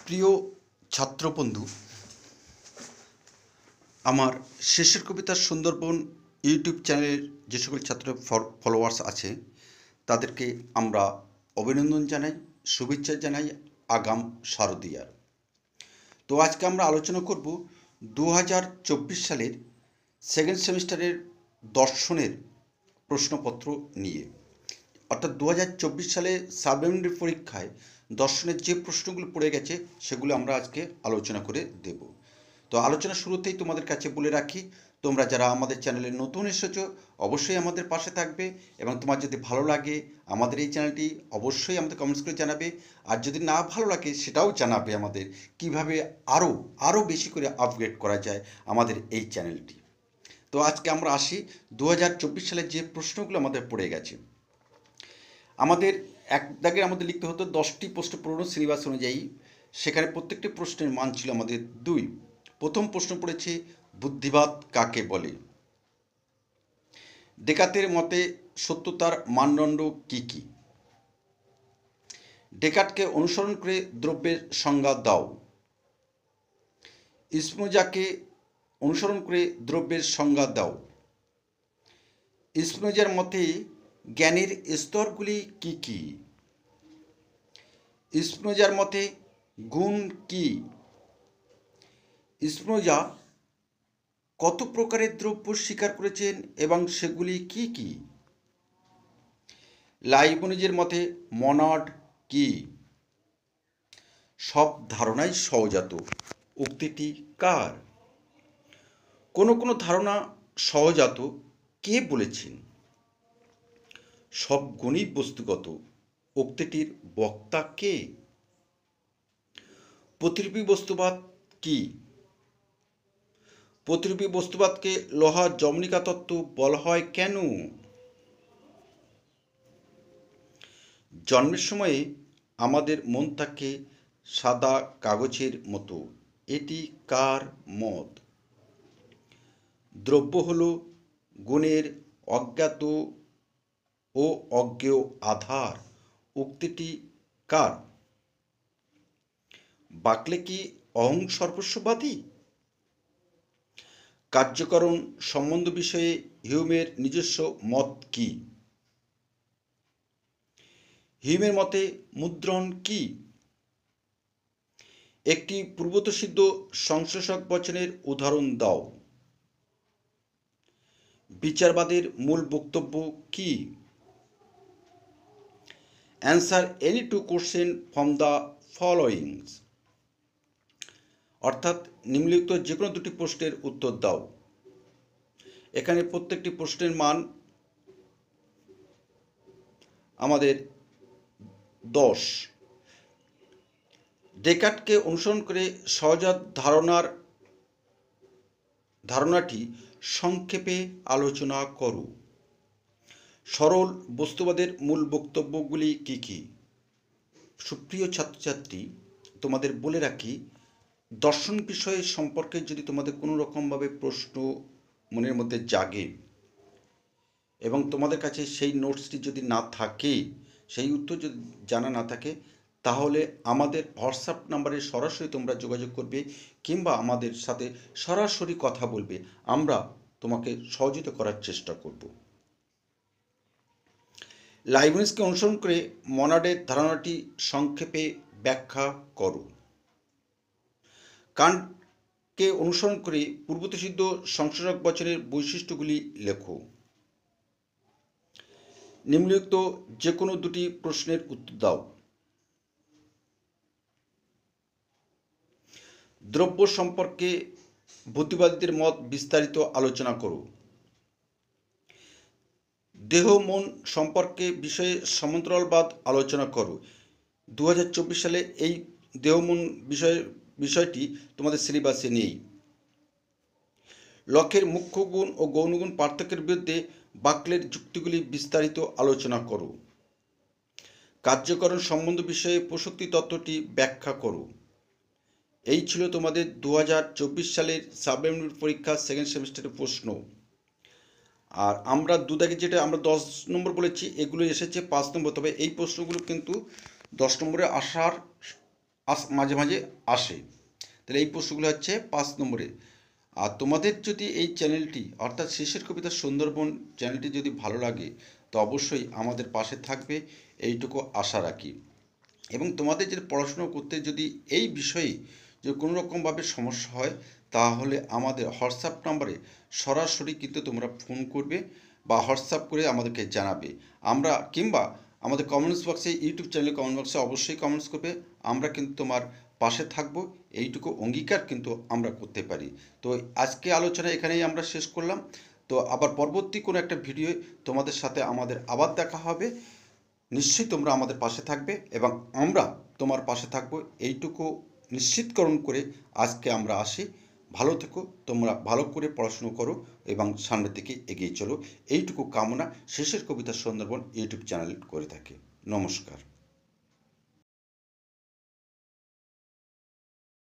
প্রিয় ছাত্রবন্ধু, আমার শেষের কবিতা সুন্দরবন ইউটিউব চ্যানেলের যে সকল ছাত্র ফলোয়ার্স আছে তাদেরকে আমরা অভিনন্দন জানাই, শুভেচ্ছা জানাই আগাম শারদীয়ার। তো আজকে আমরা আলোচনা করব 2024 সালের সেকেন্ড সেমিস্টারের দর্শনের প্রশ্নপত্র নিয়ে। অর্থাৎ 2024 সালে সাপ্লিমেন্টারি পরীক্ষায় দর্শনের যে প্রশ্নগুলো পড়ে গেছে সেগুলো আমরা আজকে আলোচনা করে দেব। তো আলোচনা শুরুতেই তোমাদের কাছে বলে রাখি, তোমরা যারা আমাদের চ্যানেলে নতুন এসেছো অবশ্যই আমাদের পাশে থাকবে, এবং তোমার যদি ভালো লাগে আমাদের এই চ্যানেলটি অবশ্যই আমাদের কমেন্টস করে জানাবে। আর যদি না ভালো লাগে সেটাও জানাবে আমাদের, কিভাবে আরও বেশি করে আপগ্রেড করা যায় আমাদের এই চ্যানেলটি। তো আজকে আমরা আসি 2024 সালের যে প্রশ্নগুলো আমাদের পড়ে গেছে। আমাদের এক দাগের আমাদের লিখতে হতো 10টি প্রশ্ন পুরনো সিলেবাস অনুযায়ী। সেখানে প্রত্যেকটি প্রশ্নের মান ছিল আমাদের 2। প্রথম প্রশ্ন পড়েছে, বুদ্ধিবাদ কাকে বলে? ডেকার্তের মতে সত্যতার মানদণ্ড কি কি? ডেকার্টকে অনুসরণ করে দ্রব্যের সংজ্ঞা দাও। স্পিনোজাকে অনুসরণ করে দ্রব্যের সংজ্ঞা দাও। স্পিনোজার মতে জ্ঞানের স্তরগুলি কি কি? স্পিনোজার মতে গুণ কি? স্পিনোজা কত প্রকারের দ্রব্য স্বীকার করেছেন এবং সেগুলি কি কি? লাইবনিজের মতে মনাড কি? সব ধারণাই সহজাত উক্তিটি কার? কোনো কোনো ধারণা সহজাত কে বলেছেন? সব গুণই বস্তুগত উক্তিটির বক্তা কে? প্রতিরূপী বস্তুবাদ কি? প্রতিরূপী বস্তুবাদকে লোহা জমনিকা তত্ত্ব বলা হয় কেন? জন্মের সময়ে আমাদের মন থাকে সাদা কাগজের মতো, এটি কার মত? দ্রব্য হল গুণের অজ্ঞাত ও অজ্ঞেয় আধার, উক্তিটি কার? বাকলে কি অহং সর্বস্ববাদী? কার্যকরণ সম্বন্ধ বিষয়ে হিউমের নিজস্ব মত কি? হিউমের মতে মুদ্রণ কি? একটি পূর্বতসিদ্ধ সংশ্লেষক বচনের উদাহরণ দাও। বিচারবাদের মূল বক্তব্য কি? Answer any two question from the followings, অর্থাৎ নিম্নলিখিত যে কোনো দুটি প্রশ্নের উত্তর দাও। এখানে প্রত্যেকটি প্রশ্নের মান আমাদের 10। ডেকার্টকে অনুসরণ করে সহজাত ধারণাটি সংক্ষেপে আলোচনা করো। সরল বস্তুবাদের মূল বক্তব্যগুলি কি কি? সুপ্রিয় ছাত্রছাত্রী, তোমাদের বলে রাখি, দর্শন বিষয় সম্পর্কে যদি তোমাদের কোনো রকমভাবে প্রশ্ন মনের মধ্যে জাগে এবং তোমাদের কাছে সেই নোটসটি যদি না থাকে, সেই উত্তর যদি জানা না থাকে, তাহলে আমাদের হোয়াটসঅ্যাপ নাম্বারে সরাসরি তোমরা যোগাযোগ করবে কিংবা আমাদের সাথে সরাসরি কথা বলবে। আমরা তোমাকে সহযোগিতা করার চেষ্টা করব। লাইবনিজকে অনুসরণ করে মনাডের ধারণাটি সংক্ষেপে ব্যাখ্যা করো। কান্টকে অনুসরণ করে পূর্বতসিদ্ধ সংশ্লেষক বচনের বৈশিষ্ট্যগুলি লেখো। নিম্নলিখিত যে কোনো দুটি প্রশ্নের উত্তর দাও। দ্রব্য সম্পর্কে বুদ্ধিবাদীদের মত বিস্তারিত আলোচনা করো। দেহ মন সম্পর্কে বিষয়ে সমান্তরালবাদ আলোচনা করো। 2024 সালে এই দেহ মন বিষয়টি তোমাদের সিলেবাসে নেই। লকের মুখ্য গুণ ও গৌণগুণ পার্থক্যের বিরুদ্ধে বাকলের যুক্তিগুলি বিস্তারিত আলোচনা করো। কার্যকরণ সম্বন্ধ বিষয়ে প্রসক্তি তত্ত্বটি ব্যাখ্যা করো। এই ছিল তোমাদের 2024 সালের সাপ্লিমেন্টারি পরীক্ষা সেকেন্ড সেমিস্টারের প্রশ্ন। আর আমরা দুদাগে যেটা আমরা 10 নম্বর বলেছি, এগুলো এসেছে 5 নম্বর। তবে এই প্রশ্নগুলো কিন্তু 10 নম্বরে আসার মাঝে মাঝে আসে। তাহলে এই প্রশ্নগুলো হচ্ছে 5 নম্বরে। আর তোমাদের যদি এই চ্যানেলটি অর্থাৎ শেষের কবিতা সুন্দরবন চ্যানেলটি যদি ভালো লাগে তো অবশ্যই আমাদের পাশে থাকবে, এইটুকু আশা রাখি। এবং তোমাদের যে পড়াশুনো করতে যদি এই বিষয়ে যে কোনো রকমভাবে সমস্যা হয় তাহলে আমাদের হোয়াটসঅ্যাপ নাম্বারে সরাসরি কিন্তু তোমরা ফোন করবে বা হোয়াটসঅ্যাপ করে আমাদেরকে জানাবে। আমরা কিংবা আমাদের কমেন্টস বক্সে, ইউটিউব চ্যানেলে কমেন্ট বক্সে অবশ্যই কমেন্টস করবে। আমরা কিন্তু তোমার পাশে থাকবো, এইটুকু অঙ্গীকার কিন্তু আমরা করতে পারি। তো আজকে আলোচনা এখানেই আমরা শেষ করলাম। তো আবার পরবর্তী কোনো একটা ভিডিও তোমাদের সাথে আমাদের আবার দেখা হবে। নিশ্চয়ই তোমরা আমাদের পাশে থাকবে এবং আমরা তোমার পাশে থাকবো, এইটুকু নিশ্চিতকরণ করে আজকে আমরা আসি। ভালো থেকো, তোমরা ভালো করে পড়াশুনো করো এবং সামনের দিকে এগিয়ে চলো, এইটুকু কামনা শেষের কবিতা সুন্দরবন ইউটিউব চ্যানেল করে থাকে। নমস্কার।